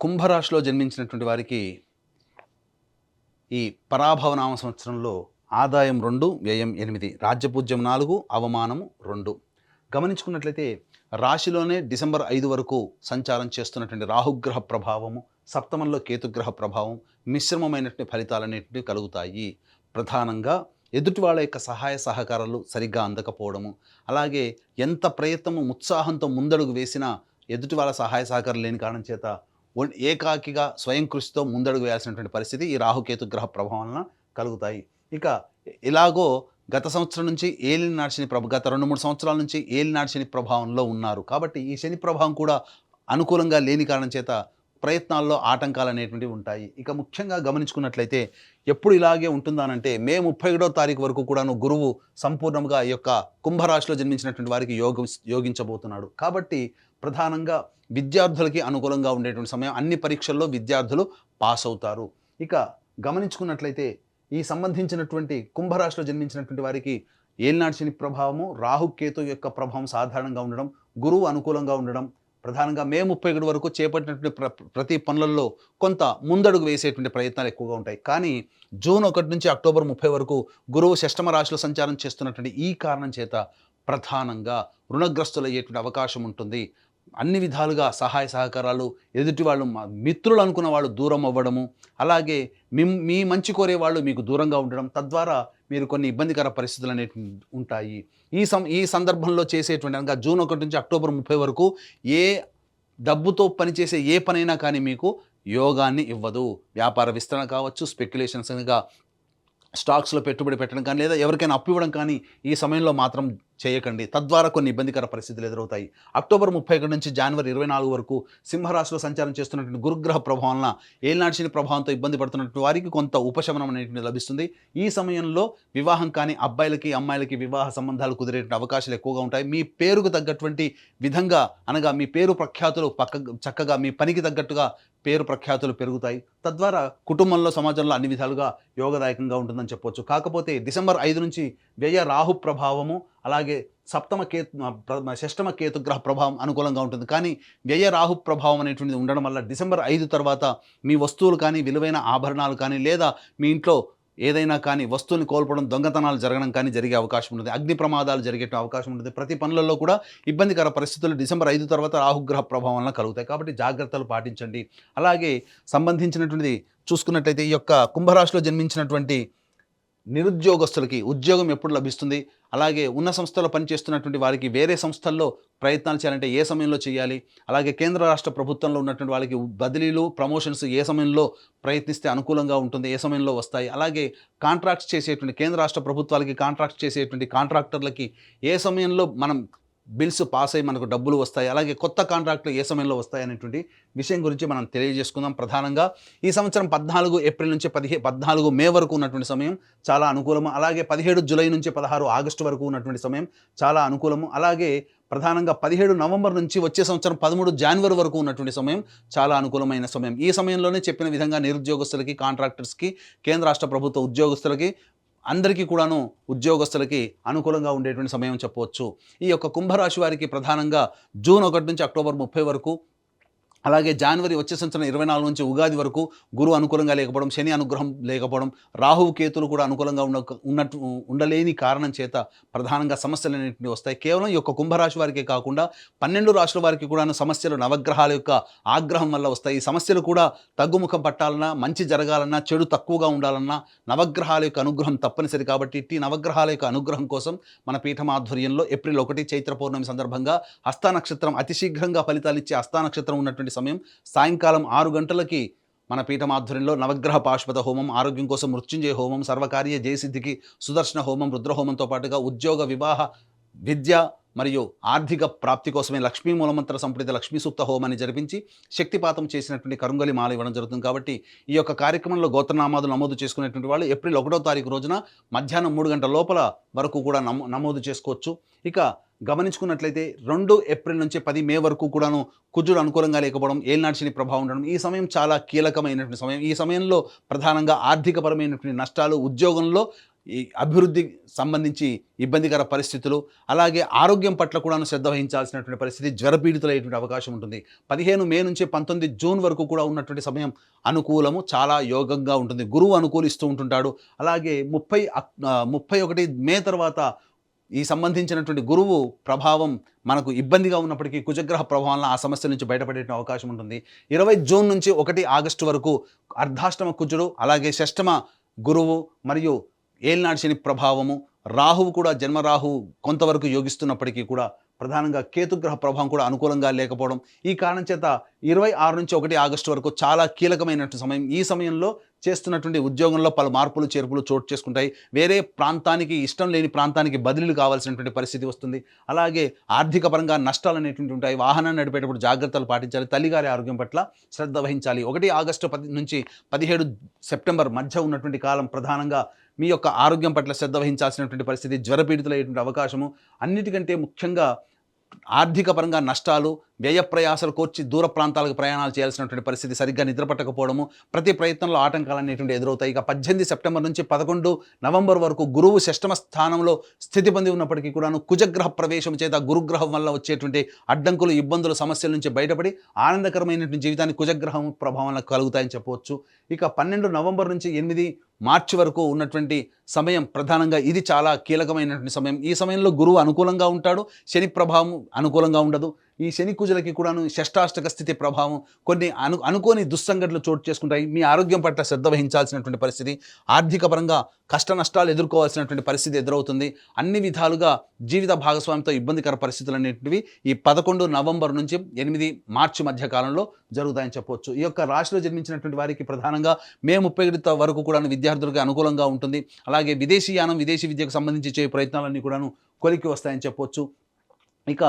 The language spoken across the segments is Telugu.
కుంభరాశిలో జన్మించినటువంటి వారికి ఈ పరాభవనామ సంవత్సరంలో ఆదాయం 2, వ్యయం 8, రాజ్యపూజ్యం 4, అవమానము 2. గమనించుకున్నట్లయితే రాశిలోనే డిసెంబర్ 5 వరకు సంచారం చేస్తున్నటువంటి రాహుగ్రహ ప్రభావము, సప్తమంలో కేతుగ్రహ ప్రభావం మిశ్రమమైనటువంటి ఫలితాలన్నింటినీ కలుగుతాయి. ప్రధానంగా ఎదుటి వాళ్ళ యొక్క సహాయ సహకారాలు సరిగ్గా అందకపోవడము, అలాగే ఎంత ప్రయత్నము ఉత్సాహంతో ముందడుగు వేసినా ఎదుటి వాళ్ళ సహాయ సహకారం లేని కారణం చేత ఏకాకిగా స్వయం కృషితో ముందడుగు వేయాల్సినటువంటి పరిస్థితి ఈ రాహుకేతు గ్రహ ప్రభావం వలన కలుగుతాయి. ఇక ఇలాగో గత సంవత్సరం నుంచి ఏలినాటి శని గత 2-3 సంవత్సరాల నుంచి ఏలినాటి శని ప్రభావంలో ఉన్నారు. కాబట్టి ఈ శని ప్రభావం కూడా అనుకూలంగా లేని కారణం చేత ప్రయత్నాల్లో ఆటంకాలు అనేటువంటివి ఉంటాయి. ఇక ముఖ్యంగా గమనించుకున్నట్లయితే ఎప్పుడు ఇలాగే ఉంటుందానంటే మే 31వ తారీఖు వరకు కూడాను గురువు సంపూర్ణంగా ఈ యొక్క కుంభరాశిలో జన్మించినటువంటి వారికి యోగించబోతున్నాడు. కాబట్టి ప్రధానంగా విద్యార్థులకి అనుకూలంగా ఉండేటువంటి సమయం. అన్ని పరీక్షల్లో విద్యార్థులు పాస్ అవుతారు. ఇక గమనించుకున్నట్లయితే ఈ సంబంధించినటువంటి కుంభరాశిలో జన్మించినటువంటి వారికి ఏలినాటి శని ప్రభావము, రాహుకేతు యొక్క ప్రభావం సాధారణంగా ఉండడం, గురువు అనుకూలంగా ఉండడం, ప్రధానంగా మే 31 వరకు చేపట్టినటువంటి ప్రతి పనులలో కొంత ముందడుగు వేసేటువంటి ప్రయత్నాలు ఎక్కువగా ఉంటాయి. కానీ జూన్ 1 నుంచి అక్టోబర్ 30 వరకు గురువు షష్టమ రాశిలో సంచారం చేస్తున్నటువంటి ఈ కారణం చేత ప్రధానంగా రుణగ్రస్తులయ్యేటువంటి అవకాశం ఉంటుంది. అన్ని విధాలుగా సహాయ సహకారాలు, ఎదుటి వాళ్ళు మిత్రులు అనుకున్న వాళ్ళు దూరం అవ్వడము, అలాగే మీ మంచి కోరే వాళ్ళు మీకు దూరంగా ఉండడం, తద్వారా మీరు కొన్ని ఇబ్బందికర పరిస్థితులు అనేవి ఉంటాయి. ఈ సందర్భంలో చేసేటువంటి అనగా జూన్ 1 నుంచి అక్టోబర్ 30 వరకు ఏ డబ్బుతో పనిచేసే ఏ పనైనా కానీ మీకు యోగాన్ని ఇవ్వదు. వ్యాపార విస్తరణ కావచ్చు, స్పెక్యులేషన్స్గా స్టాక్స్లో పెట్టుబడి పెట్టడం కానీ, లేదా ఎవరికైనా అప్పు ఇవ్వడం కానీ ఈ సమయంలో మాత్రం చేయకండి. తద్వారా కొన్ని ఇబ్బందికర పరిస్థితులు ఎదురవుతాయి. అక్టోబర్ 31 నుంచి జనవరి 24 వరకు సింహరాశిలో సంచారం చేస్తున్నటువంటి గురుగ్రహ ప్రభావం వలన ఏలినాటి శని ప్రభావంతో ఇబ్బంది పడుతున్నటువంటి వారికి కొంత ఉపశమనం అనేటువంటి లభిస్తుంది. ఈ సమయంలో వివాహం కానీ అబ్బాయిలకి అమ్మాయిలకి వివాహ సంబంధాలు కుదిరేటువంటి అవకాశాలు ఎక్కువగా ఉంటాయి. మీ పేరుకు తగ్గటువంటి విధంగా అనగా మీ పేరు ప్రఖ్యాతులు చక్కగా మీ పనికి తగ్గట్టుగా పేరు ప్రఖ్యాతులు పెరుగుతాయి. తద్వారా కుటుంబంలో సమాజంలో అన్ని విధాలుగా యోగదాయకంగా ఉంటుందని చెప్పవచ్చు. కాకపోతే డిసెంబర్ 5 నుంచి వ్యయ రాహు ప్రభావము, అలాగే షష్టమ కేతుగ్రహ ప్రభావం అనుకూలంగా ఉంటుంది. కానీ వ్యయ రాహు ప్రభావం అనేటువంటిది ఉండడం వల్ల డిసెంబర్ 5 తర్వాత మీ వస్తువులు కానీ, విలువైన ఆభరణాలు కానీ, లేదా మీ ఇంట్లో ఏదైనా కానీ వస్తువుని కోల్పోవడం, దొంగతనాలు జరగడం కానీ జరిగే అవకాశం ఉంటుంది. అగ్ని ప్రమాదాలు జరిగే అవకాశం ఉంటుంది. ప్రతి పనులలో కూడా ఇబ్బందికర పరిస్థితులు డిసెంబర్ 5 తర్వాత రాహుగ్రహ ప్రభావం వలన కలుగుతాయి. కాబట్టి జాగ్రత్తలు పాటించండి. అలాగే సంబంధించినటువంటిది చూసుకున్నట్లయితే ఈ యొక్క కుంభరాశిలో జన్మించినటువంటి నిరుద్యోగస్తులకి ఉద్యోగం ఎప్పుడు లభిస్తుంది, అలాగే ఉన్న సంస్థలో పనిచేస్తున్నటువంటి వారికి వేరే సంస్థల్లో ప్రయత్నాలు చేయాలంటే ఏ సమయంలో చేయాలి, అలాగే కేంద్ర రాష్ట్ర ప్రభుత్వంలో ఉన్నటువంటి వాళ్ళకి బదిలీలు, ప్రమోషన్స్ ఏ సమయంలో ప్రయత్నిస్తే అనుకూలంగా ఉంటుంది, ఏ సమయంలో వస్తాయి, అలాగే కాంట్రాక్ట్స్ చేసేటువంటి కేంద్ర రాష్ట్ర ప్రభుత్వాలకి కాంట్రాక్ట్స్ చేసేటువంటి కాంట్రాక్టర్లకి ఏ సమయంలో మనం బిల్స్ పాస్ అయ్యి మనకు డబ్బులు వస్తాయి, అలాగే కొత్త కాంట్రాక్టులు ఏ సమయంలో వస్తాయి అనేటువంటి విషయం గురించి మనం తెలియజేసుకుందాం. ప్రధానంగా ఈ సంవత్సరం 14 ఏప్రిల్ నుంచి 14 మే వరకు ఉన్నటువంటి సమయం చాలా అనుకూలము. అలాగే 17 జూలై నుంచి 16 ఆగస్టు వరకు ఉన్నటువంటి సమయం చాలా అనుకూలము. అలాగే ప్రధానంగా 17 నవంబర్ నుంచి వచ్చే సంవత్సరం 13 జనవరి వరకు ఉన్నటువంటి సమయం చాలా అనుకూలమైన సమయం. ఈ సమయంలోనే చెప్పిన విధంగా నిరుద్యోగస్తులకి, కాంట్రాక్టర్స్కి, కేంద్ర రాష్ట్ర ప్రభుత్వ ఉద్యోగస్తులకి, అందరికీ కూడాను ఉద్యోగస్తులకి అనుకూలంగా ఉండేటువంటి సమయం చెప్పవచ్చు. ఈ యొక్క కుంభరాశి వారికి ప్రధానంగా జూన్ 1 నుంచి అక్టోబర్ 30 వరకు, అలాగే జనవరి వచ్చే సంవత్సరం 24 నుంచి ఉగాది వరకు గురువు అనుకూలంగా లేకపోవడం, శని అనుగ్రహం లేకపోవడం, రాహువు కేతులు కూడా అనుకూలంగా ఉండలేని కారణం చేత ప్రధానంగా సమస్యలు అనేటివి వస్తాయి. కేవలం ఈ యొక్క కుంభరాశి వారికే కాకుండా 12 రాశుల వారికి కూడా సమస్యలు నవగ్రహాల యొక్క ఆగ్రహం వల్ల వస్తాయి. ఈ సమస్యలు కూడా తగ్గుముఖం పట్టాలన్నా, మంచి జరగాలన్నా, చెడు తక్కువగా ఉండాలన్నా నవగ్రహాల యొక్క అనుగ్రహం తప్పనిసరి. కాబట్టి ఈ నవగ్రహాల యొక్క అనుగ్రహం కోసం మన పీఠం ఆధ్వర్యంలో ఏప్రిల్ 1 చైత్ర పౌర్ణమి సందర్భంగా హస్త నక్షత్రం అతి శీఘ్రంగా ఫలితాలు ఇచ్చే హస్త నక్షత్రం ఉన్నటువంటి సమయం సాయంకాలం 6 గంటలకి మన పీఠం ఆధ్వర్యంలో నవగ్రహ పాశుపత హోమం, ఆరోగ్యం కోసం మృత్యుంజయ హోమం, సర్వకార్య జయసిద్ధికి సుదర్శన హోమం, రుద్రహోమంతో పాటుగా ఉద్యోగ, వివాహ, విద్య మరియు ఆర్థిక ప్రాప్తి కోసమే లక్ష్మీ మూలమంత్ర సంప్రీత లక్ష్మీ సూక్త హోమాన్ని జరిపించి శక్తిపాతం చేసినటువంటి కరుంగలి మాల ఇవ్వడం జరుగుతుంది. కాబట్టి ఈ యొక్క కార్యక్రమంలో గోత్రనామాలు నమోదు చేసుకునేటువంటి వాళ్ళు ఏప్రిల్ 1వ తారీఖు రోజున మధ్యాహ్నం 3 గంటల లోపల వరకు కూడా నమోదు చేసుకోవచ్చు. ఇక గమనించుకున్నట్లయితే 2 ఏప్రిల్ నుంచి 10 మే వరకు కూడాను కుజుడు అనుకూలంగా లేకపోవడం, ఏలినాటి శని ప్రభావం ఉండడం, ఈ సమయం చాలా కీలకమైనటువంటి సమయం. ఈ సమయంలో ప్రధానంగా ఆర్థికపరమైనటువంటి నష్టాలు, ఉద్యోగంలో ఈ అభివృద్ధి సంబంధించి ఇబ్బందికర పరిస్థితులు, అలాగే ఆరోగ్యం పట్ల కూడాను శ్రద్ధ వహించాల్సినటువంటి పరిస్థితి, జ్వరపీడితులయ్యేటువంటి అవకాశం ఉంటుంది. 15 మే నుంచి 19 జూన్ వరకు కూడా ఉన్నటువంటి సమయం అనుకూలము, చాలా యోగంగా ఉంటుంది. గురువు అనుకూలిస్తూ ఉంటుంటాడు. అలాగే 31 మే తర్వాత ఈ సంబంధించినటువంటి గురువు ప్రభావం మనకు ఇబ్బందిగా ఉన్నప్పటికీ కుజగ్రహ ప్రభావం ఆ సమస్య నుంచి బయటపడే అవకాశం ఉంటుంది. 20 జూన్ నుంచి 1 ఆగస్టు వరకు అర్ధాష్టమ కుజుడు, అలాగే షష్టమ గురువు మరియు ఏలినాటి శని ప్రభావము, రాహువు కూడా జన్మరాహువు కొంతవరకు యోగిస్తున్నప్పటికీ కూడా ప్రధానంగా కేతుగ్రహ ప్రభావం కూడా అనుకూలంగా లేకపోవడం, ఈ కారణం చేత 26 నుంచి 1 ఆగస్టు వరకు చాలా కీలకమైనటువంటి సమయం. ఈ సమయంలో చేస్తున్నటువంటి ఉద్యోగంలో పలు మార్పులు చేర్పులు చోటు చేసుకుంటాయి. వేరే ప్రాంతానికి, ఇష్టం లేని ప్రాంతానికి బదిలీలు కావాల్సినటువంటి పరిస్థితి వస్తుంది. అలాగే ఆర్థిక పరంగా నష్టాలు అనేటువంటి ఉంటాయి. వాహనాన్ని నడిపేటప్పుడు జాగ్రత్తలు పాటించాలి. తల్లిగారి ఆరోగ్యం పట్ల శ్రద్ధ వహించాలి. 1 ఆగస్టు నుంచి 17 సెప్టెంబర్ మధ్య ఉన్నటువంటి కాలం ప్రధానంగా మీ యొక్క ఆరోగ్యం పట్ల శ్రద్ధ వహించాల్సినటువంటి పరిస్థితి, జ్వరపీడితులయ్యేటువంటి అవకాశము, అన్నిటికంటే ముఖ్యంగా ఆర్థిక పరంగా నష్టాలు, వ్యయ ప్రయాసాలు కోర్చి దూర ప్రాంతాలకు ప్రయాణాలు చేయాల్సినటువంటి పరిస్థితి, సరిగ్గా నిద్ర పట్టకపోవడము, ప్రతి ప్రయత్నంలో ఆటంకాలు అనేటువంటి ఎదురవుతాయి. ఇక 18 సెప్టెంబర్ నుంచి 11 నవంబర్ వరకు గురువు షష్టమ స్థానంలో స్థితి పొంది ఉన్నప్పటికీ కూడాను కుజగ్రహ ప్రవేశం చేత గురుగ్రహం వల్ల వచ్చేటువంటి అడ్డంకులు, ఇబ్బందులు, సమస్యల నుంచి బయటపడి ఆనందకరమైనటువంటి జీవితాన్ని కుజగ్రహం ప్రభావం కలుగుతాయని చెప్పవచ్చు. ఇక 12 నవంబర్ నుంచి 8 మార్చి వరకు ఉన్నటువంటి సమయం ప్రధానంగా ఇది చాలా కీలకమైనటువంటి సమయం. ఈ సమయంలో గురువు అనుకూలంగా ఉంటాడు, శని ప్రభావం అనుకూలంగా ఉండదు. ఈ శని కుజులకి కూడాను షష్టాష్టక స్థితి ప్రభావం, కొన్ని అనుకోని దుస్సంఘటనలు చోటు చేసుకుంటాయి. మీ ఆరోగ్యం పట్ల శ్రద్ధ వహించాల్సినటువంటి పరిస్థితి, ఆర్థిక పరంగా కష్ట నష్టాలు ఎదుర్కోవాల్సినటువంటి పరిస్థితి ఎదురవుతుంది. అన్ని విధాలుగా జీవిత భాగస్వామితో ఇబ్బందికర పరిస్థితులు అనేటివి ఈ 11 నవంబర్ నుంచి 8 మార్చి మధ్య కాలంలో జరుగుతాయని చెప్పవచ్చు. ఈ యొక్క రాశిలో జన్మించినటువంటి వారికి ప్రధానంగా మే 31 వరకు కూడా విద్యార్థులకు అనుకూలంగా ఉంటుంది. అలాగే విదేశీయానం, విదేశీ విద్యకు సంబంధించి చేయ ప్రయత్నాలన్నీ కూడాను కొలికి వస్తాయని చెప్పవచ్చు. ఇక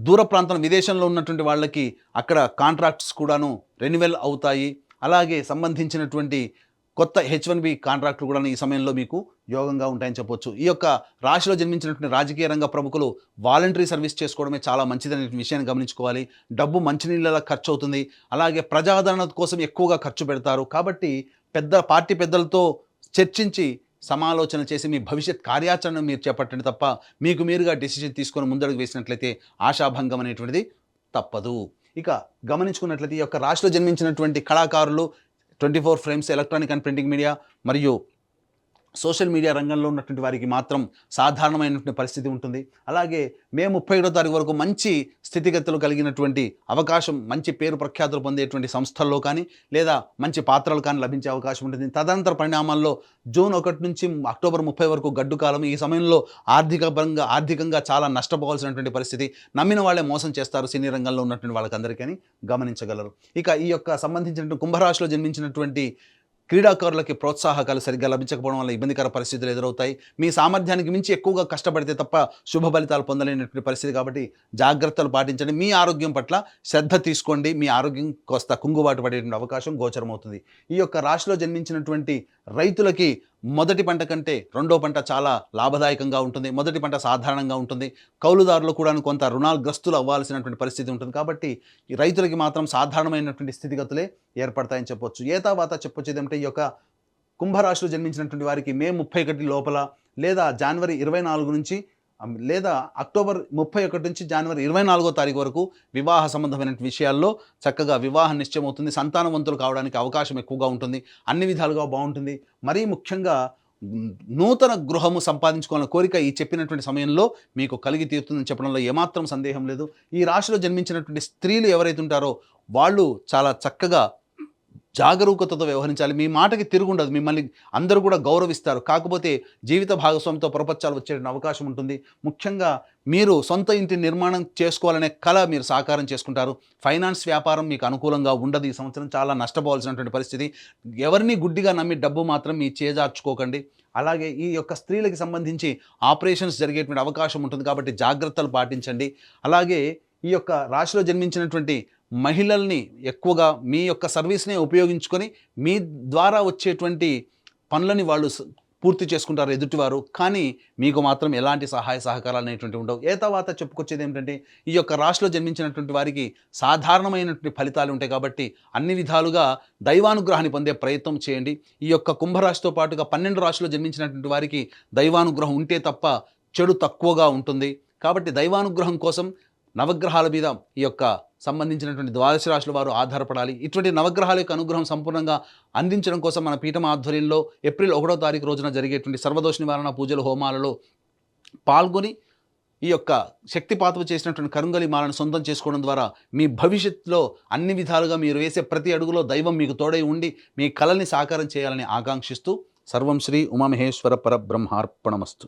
దూర ప్రాంతం విదేశంలో ఉన్నటువంటి వాళ్ళకి అక్కడ కాంట్రాక్ట్స్ కూడాను రెన్యువల్ అవుతాయి. అలాగే సంబంధించినటువంటి కొత్త H1B కాంట్రాక్టులు కూడా ఈ సమయంలో మీకు యోగంగా ఉంటాయని చెప్పొచ్చు. ఈ యొక్క రాశిలో జన్మించినటువంటి రాజకీయ రంగ ప్రముఖులు వాలంటరీ సర్వీస్ చేసుకోవడమే చాలా మంచిదనే విషయాన్ని గమనించుకోవాలి. డబ్బు మంచినీళ్ళలా ఖర్చు అవుతుంది. అలాగే ప్రజాదరణ కోసం ఎక్కువగా ఖర్చు పెడతారు. కాబట్టి పార్టీ పెద్దలతో చర్చించి సమాలోచన చేసి మీ భవిష్యత్ కార్యాచరణ మీరు చేపట్టండి తప్ప మీకు మీరుగా డెసిషన్ తీసుకొని ముందడుగు వేసినట్లయితే ఆశాభంగం అనేటువంటిది తప్పదు. ఇక గమనించుకున్నట్లయితే ఈ యొక్క రాశిలో జన్మించినటువంటి కళాకారులు 24 frames, electronic and printing media మరియు సోషల్ మీడియా రంగంలో ఉన్నటువంటి వారికి మాత్రం సాధారణమైనటువంటి పరిస్థితి ఉంటుంది. అలాగే మే 31వ తారీఖు వరకు మంచి స్థితిగతులు కలిగినటువంటి అవకాశం, మంచి పేరు ప్రఖ్యాతులు పొందేటువంటి సంస్థల్లో కానీ లేదా మంచి పాత్రలు కానీ లభించే అవకాశం ఉంటుంది. తదనంతర పరిణామాల్లో జూన్ 1 నుంచి అక్టోబర్ 30 వరకు గడ్డు కాలం. ఈ సమయంలో ఆర్థికంగా చాలా నష్టపోవాల్సినటువంటి పరిస్థితి, నమ్మిన వాళ్ళే మోసం చేస్తారు సినీ రంగంలో ఉన్నటువంటి వాళ్ళకందరికీ గమనించగలరు. ఇక ఈ యొక్క సంబంధించినటువంటి కుంభరాశిలో జన్మించినటువంటి క్రీడాకారులకి ప్రోత్సాహకాలు సరిగ్గా లభించకపోవడం వల్ల ఇబ్బందికర పరిస్థితులు ఎదురవుతాయి. మీ సామర్థ్యానికి మించి ఎక్కువగా కష్టపడితే తప్ప శుభ ఫలితాలు పొందలేనటువంటి పరిస్థితి. కాబట్టి జాగ్రత్తలు పాటించండి. మీ ఆరోగ్యం పట్ల శ్రద్ధ తీసుకోండి. మీ ఆరోగ్యం కాస్త కుంగుబాటు పడేటువంటి అవకాశం గోచరమవుతుంది. ఈ యొక్క రాశిలో జన్మించినటువంటి రైతులకి మొదటి పంట కంటే రెండో పంట చాలా లాభదాయకంగా ఉంటుంది. మొదటి పంట సాధారణంగా ఉంటుంది. కౌలుదారులు కూడా కొంత రుణాగ్రస్తులు అవ్వాల్సినటువంటి పరిస్థితి ఉంటుంది. కాబట్టి ఈ రైతులకి మాత్రం సాధారణమైనటువంటి స్థితిగతులే ఏర్పడతాయని చెప్పొచ్చు. ఏతావాత చెప్పొచ్చు ఏదంటే ఈ యొక్క కుంభరాశిలో జన్మించినటువంటి వారికి మే 31 లోపల లేదా జనవరి 24 నుంచి లేదా అక్టోబర్ 31 నుంచి జనవరి 24వ తారీఖు వరకు వివాహ సంబంధమైన విషయాల్లో చక్కగా వివాహం నిశ్చయమవుతుంది. సంతానవంతులు కావడానికి అవకాశం ఎక్కువగా ఉంటుంది. అన్ని విధాలుగా బాగుంటుంది. మరీ ముఖ్యంగా నూతన గృహము సంపాదించుకోవాలన్న కోరిక ఈ చెప్పినటువంటి సమయంలో మీకు కలిగి తీరుతుందని చెప్పడంలో ఏమాత్రం సందేహం లేదు. ఈ రాశిలో జన్మించినటువంటి స్త్రీలు ఎవరైతే ఉంటారో వాళ్ళు చాలా చక్కగా జాగరూకతతో వ్యవహరించాలి. మీ మాటకి తిరుగుండదు. మిమ్మల్ని అందరూ కూడా గౌరవిస్తారు. కాకపోతే జీవిత భాగస్వామితో పొరపచ్చాలు వచ్చే అవకాశం ఉంటుంది. ముఖ్యంగా మీరు సొంత ఇంటి నిర్మాణం చేసుకోవాలనే కళ మీరు సాకారం చేసుకుంటారు. ఫైనాన్స్ వ్యాపారం మీకు అనుకూలంగా ఉండదు. ఈ సంవత్సరం చాలా నష్టపోవాల్సినటువంటి పరిస్థితి. ఎవరిని గుడ్డిగా నమ్మి డబ్బు మాత్రం మీ చేజార్చుకోకండి. అలాగే ఈ యొక్క స్త్రీలకు సంబంధించి ఆపరేషన్స్ జరిగేటువంటి అవకాశం ఉంటుంది. కాబట్టి జాగ్రత్తలు పాటించండి. అలాగే ఈ యొక్క రాశిలో జన్మించినటువంటి మహిళల్ని ఎక్కువగా మీ యొక్క సర్వీస్నే ఉపయోగించుకొని మీ ద్వారా వచ్చేటువంటి పనులని వాళ్ళు పూర్తి చేసుకుంటారు ఎదుటివారు, కానీ మీకు మాత్రం ఎలాంటి సహాయ సహకారాలు అనేటువంటివి ఉండవు. తర్వాత చెప్పుకొచ్చేది ఏమిటంటే, ఈ యొక్క రాశిలో జన్మించినటువంటి వారికి సాధారణమైనటువంటి ఫలితాలు ఉంటాయి కాబట్టి అన్ని విధాలుగా దైవానుగ్రహాన్ని పొందే ప్రయత్నం చేయండి. ఈ యొక్క కుంభరాశితో పాటుగా 12 రాశిలో జన్మించినటువంటి వారికి దైవానుగ్రహం ఉంటే తప్ప చెడు తక్కువగా ఉంటుంది. కాబట్టి దైవానుగ్రహం కోసం నవగ్రహాల మీద ఈ యొక్క సంబంధించినటువంటి ద్వాదశ రాశుల వారు ఆధారపడాలి. ఇటువంటి నవగ్రహాల యొక్క అనుగ్రహం సంపూర్ణంగా అందించడం కోసం మన పీఠం ఆధ్వర్యంలో ఏప్రిల్ 1వ తారీఖు రోజున జరిగేటువంటి సర్వదోష నివారణ పూజలు, హోమాలలో పాల్గొని ఈ యొక్క శక్తిపాతము చేసినటువంటి కరుంగలి మాలను సొంతం చేసుకోవడం ద్వారా మీ భవిష్యత్తులో అన్ని విధాలుగా మీరు వేసే ప్రతి అడుగులో దైవం మీకు తోడై ఉండి మీ కలల్ని సాకారం చేయాలని ఆకాంక్షిస్తూ సర్వం శ్రీ ఉమామహేశ్వర పరబ్రహ్మార్పణమస్తు.